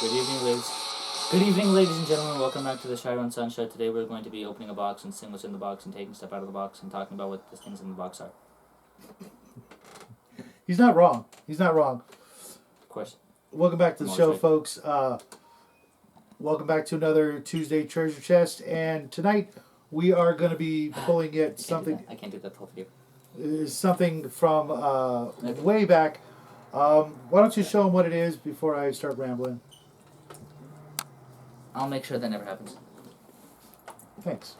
Good evening, ladies. Good evening, ladies and gentlemen. Welcome back to the Shadow and Sun Show. Today we're going to be opening a box and seeing what's in the box and taking stuff out of the box and talking about what the things in the box are. He's not wrong. He's not wrong. Of course. Welcome back to the show, folks. Welcome back to another Tuesday Treasure Chest. And tonight we are going to be pulling at something. I can't do that both of you. Something from way back. Why don't you show them what it is before I start rambling? I'll make sure that never happens. Thanks.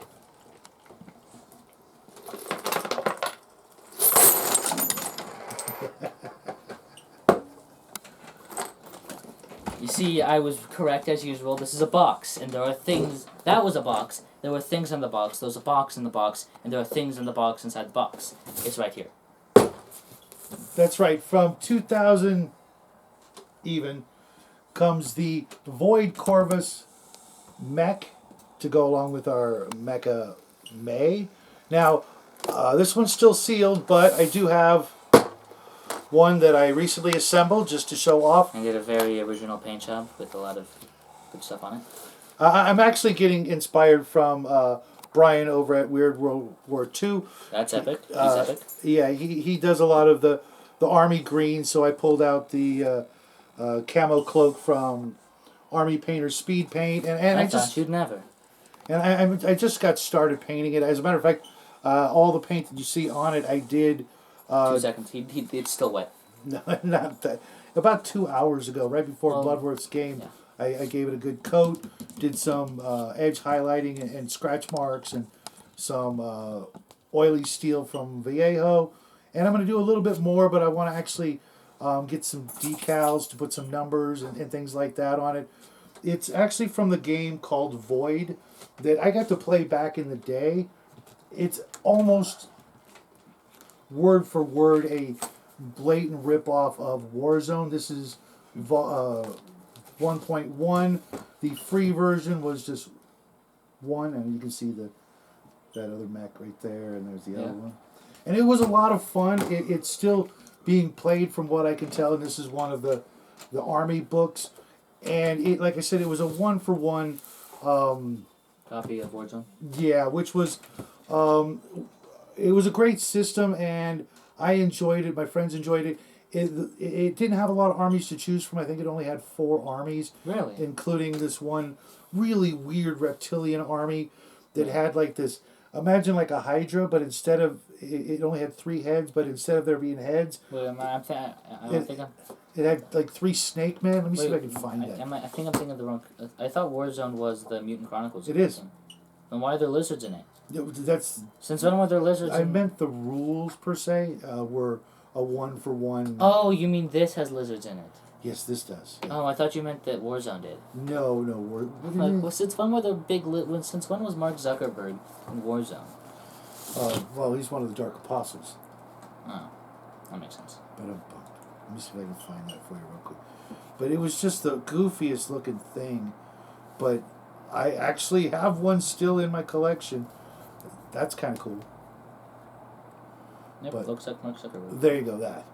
You see, I was correct as usual. This is a box, and there are things. That was a box. There were things in the box. There was a box in the box, and there are things in the box inside the box. It's right here. That's right. From 2000 even comes the Void Korvus Mech to go along with our Mecha May. Now, this one's still sealed, but I do have one that I recently assembled just to show off. I did a very original paint job with a lot of good stuff on it. I'm actually getting inspired from Brian over at Weird World War II. That's epic. He's epic. Yeah, he does a lot of the army green, so I pulled out the camo cloak from Army Painter Speed Paint, and I thought you'd never. And I just got started painting it. As a matter of fact, all the paint that you see on it, I did. 2 seconds. It's still wet. No, not that. About 2 hours ago, right before Bloodworth's game, yeah. I gave it a good coat. Did some edge highlighting and scratch marks and some oily steel from Vallejo. And I'm going to do a little bit more, but I want to actually get some decals to put some numbers and things like that on it. It's actually from the game called Void that I got to play back in the day. It's almost word for word a blatant ripoff of Warzone. This is 1.1. The free version was just one, and you can see that other mech right there, and there's the other one. And it was a lot of fun. It's still being played from what I can tell, and this is one of the Army books. And it, like I said, it was a one-for-one copy of Warzone. Yeah, which was it was a great system, and I enjoyed it. My friends enjoyed it. It didn't have a lot of armies to choose from. I think it only had 4 armies, really, including this one really weird reptilian army that had like this. Imagine like a Hydra, but instead of it only had 3 heads, but instead of there being heads, it had like 3 snake men. Let me see if I can find that. I think I'm thinking of the wrong. I thought Warzone was the Mutant Chronicles. It is. Then why are there lizards in it? That's since when were there lizards? I meant the rules per se were a 1-for-1. Oh, you mean this has lizards in it? Yes, this does. Yeah. Oh, I thought you meant that Warzone did. No. Since when were there since when was Mark Zuckerberg in Warzone? Well, he's one of the Dark Apostles. Oh, that makes sense. But let me see if I can find that for you real quick. But it was just the goofiest looking thing. But I actually have one still in my collection. That's kind of cool. Yep, but looks like Mark Zuckerberg. There you go, that.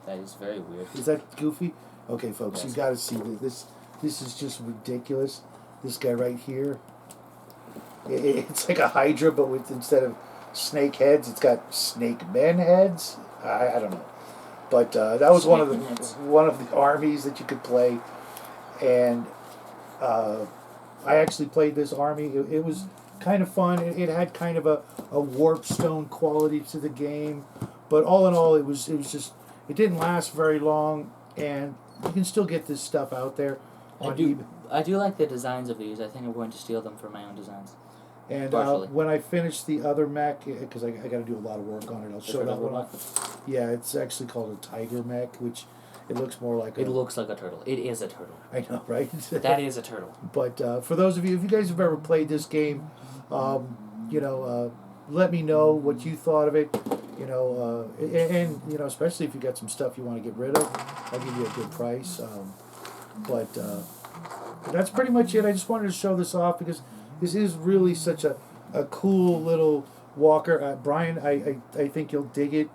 That is very weird. Is that goofy? Okay, folks, yes. You got to see this. This is just ridiculous. This guy right here. It's like a Hydra, but with instead of snake heads, it's got snake men heads. I don't know, but that was one of the armies that you could play, and I actually played this army. It was kind of fun. It had kind of a warp stone quality to the game, but all in all, it was just. It didn't last very long, and you can still get this stuff out there on eBay. I do like the designs of these. I think I'm going to steal them for my own designs. And when I finish the other mech, because I got to do a lot of work on it, I'll show that one off. Yeah, it's actually called a tiger mech, which it looks more like It looks like a turtle. It is a turtle. I know, right? That is a turtle. But for those of you, if you guys have ever played this game, let me know what you thought of it. And especially if you got some stuff you want to get rid of, I'll give you a good price. But that's pretty much it. I just wanted to show this off because this is really such a cool little walker. Brian, I think you'll dig it.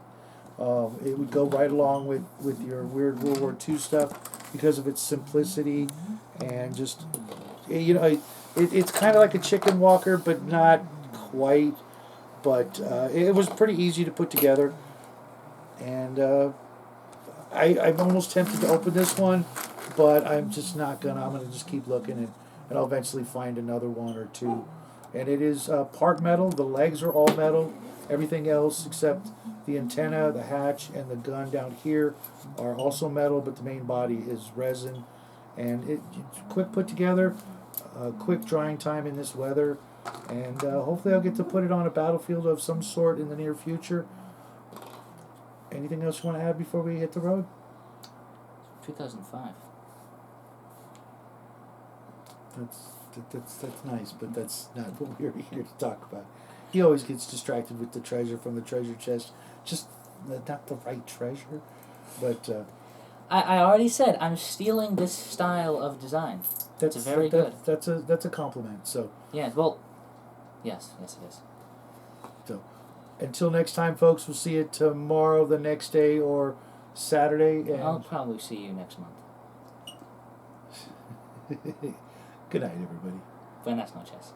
It would go right along with your weird World War II stuff. because of its simplicity and just, you know, it's kind of like a chicken walker, but not quite. But it was pretty easy to put together, and I'm almost tempted to open this one, but I'm just not gonna. I'm gonna just keep looking, and I'll eventually find another one or two. And it is part metal. The legs are all metal. Everything else except the antenna, the hatch, and the gun down here are also metal, but the main body is resin. And it's quick put together, quick drying time in this weather, and hopefully I'll get to put it on a battlefield of some sort in the near future. Anything else you want to add before we hit the road? 2005. That's nice, but that's not what we're here to talk about. He always gets distracted with the treasure from the treasure chest. Just not the right treasure, but I already said I'm stealing this style of design. It's very good. That's a compliment. So yeah, well, yes, it is. So until next time, folks, we'll see you tomorrow, the next day, or Saturday. And I'll probably see you next month. good night, everybody. Buenas noches.